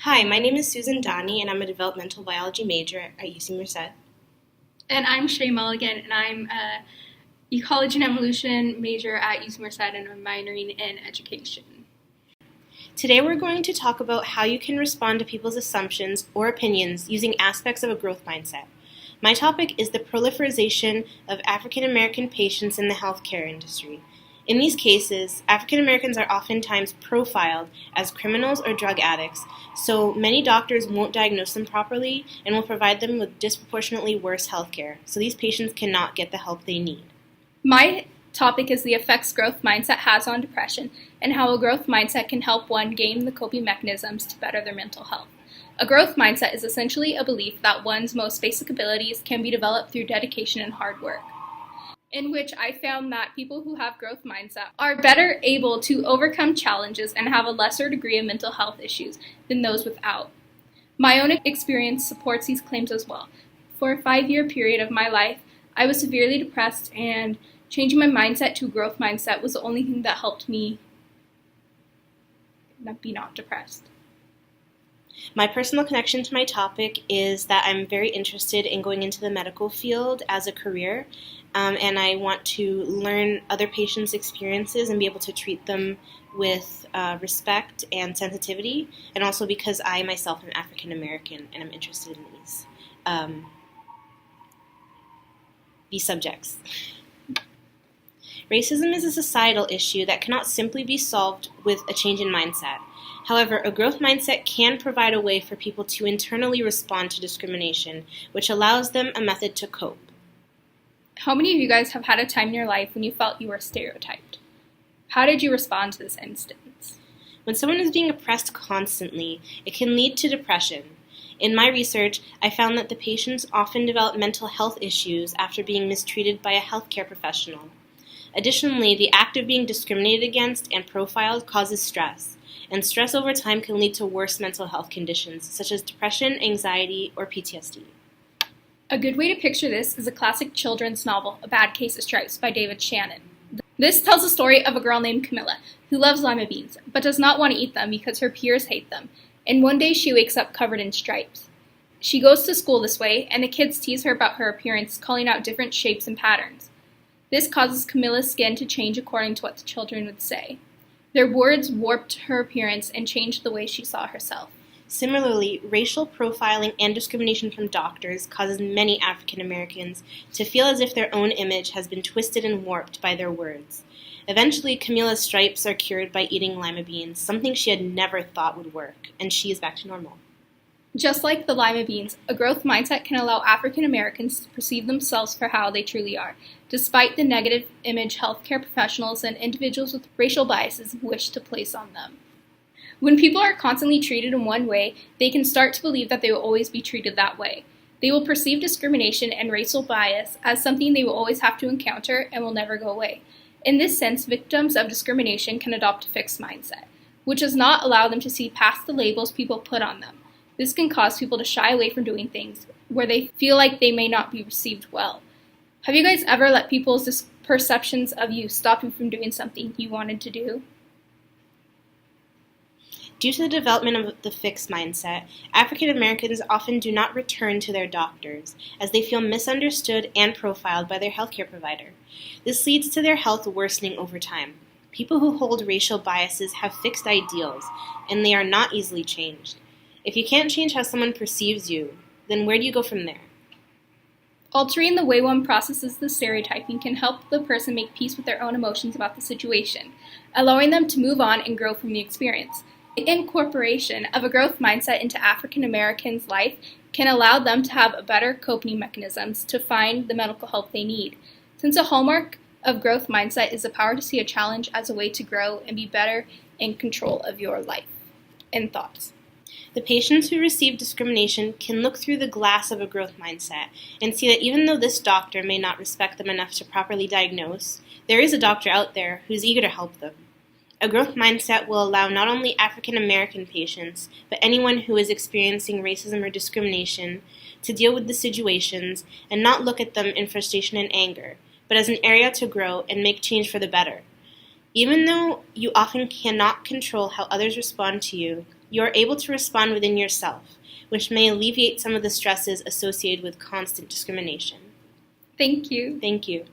Hi, my name is Susan Donnie, and I'm a developmental biology major at UC Merced. And I'm Shay Mulligan, and I'm a ecology and evolution major at UC Merced, and I'm minoring in education. Today we're going to talk about how you can respond to people's assumptions or opinions using aspects of a growth mindset. My topic is the proliferation of African American patients in the healthcare industry. In these cases, African Americans are oftentimes profiled as criminals or drug addicts, so many doctors won't diagnose them properly and will provide them with disproportionately worse healthcare, so these patients cannot get the help they need. My topic is the effects growth mindset has on depression and how a growth mindset can help one gain the coping mechanisms to better their mental health. A growth mindset is essentially a belief that one's most basic abilities can be developed through dedication and hard work, in which I found that people who have growth mindset are better able to overcome challenges and have a lesser degree of mental health issues than those without. My own experience supports these claims as well. For a 5-year period of my life, I was severely depressed, and changing my mindset to a growth mindset was the only thing that helped me not be depressed. My personal connection to my topic is that I'm very interested in going into the medical field as a career, and I want to learn other patients' experiences and be able to treat them with respect and sensitivity, and also because I myself am African American and I'm interested in these subjects. Racism is a societal issue that cannot simply be solved with a change in mindset. However, a growth mindset can provide a way for people to internally respond to discrimination, which allows them a method to cope. How many of you guys have had a time in your life when you felt you were stereotyped? How did you respond to this instance? When someone is being oppressed constantly, it can lead to depression. In my research, I found that the patients often develop mental health issues after being mistreated by a healthcare professional. Additionally, the act of being discriminated against and profiled causes stress, and stress over time can lead to worse mental health conditions such as depression, anxiety, or PTSD. A good way to picture this is a classic children's novel, A Bad Case of Stripes by David Shannon. This tells the story of a girl named Camilla who loves lima beans but does not want to eat them because her peers hate them, and one day she wakes up covered in stripes. She goes to school this way, and the kids tease her about her appearance, calling out different shapes and patterns. This causes Camilla's skin to change according to what the children would say. Their words warped her appearance and changed the way she saw herself. Similarly, racial profiling and discrimination from doctors causes many African Americans to feel as if their own image has been twisted and warped by their words. Eventually, Camilla's stripes are cured by eating lima beans, something she had never thought would work, and she is back to normal. Just like the lima beans, a growth mindset can allow African Americans to perceive themselves for how they truly are, despite the negative image healthcare professionals and individuals with racial biases wish to place on them. When people are constantly treated in one way, they can start to believe that they will always be treated that way. They will perceive discrimination and racial bias as something they will always have to encounter and will never go away. In this sense, victims of discrimination can adopt a fixed mindset, which does not allow them to see past the labels people put on them. This can cause people to shy away from doing things where they feel like they may not be received well. Have you guys ever let people's perceptions of you stop you from doing something you wanted to do? Due to the development of the fixed mindset, African Americans often do not return to their doctors, as they feel misunderstood and profiled by their healthcare provider. This leads to their health worsening over time. People who hold racial biases have fixed ideals, and they are not easily changed. If you can't change how someone perceives you, then where do you go from there? Altering the way one processes the stereotyping can help the person make peace with their own emotions about the situation, allowing them to move on and grow from the experience. The incorporation of a growth mindset into African Americans' life can allow them to have better coping mechanisms to find the medical help they need. Since a hallmark of growth mindset is the power to see a challenge as a way to grow and be better in control of your life. And thoughts? The patients who receive discrimination can look through the glass of a growth mindset and see that even though this doctor may not respect them enough to properly diagnose, there is a doctor out there who's eager to help them. A growth mindset will allow not only African American patients, but anyone who is experiencing racism or discrimination to deal with the situations and not look at them in frustration and anger, but as an area to grow and make change for the better. Even though you often cannot control how others respond to you, you are able to respond within yourself, which may alleviate some of the stresses associated with constant discrimination. Thank you. Thank you.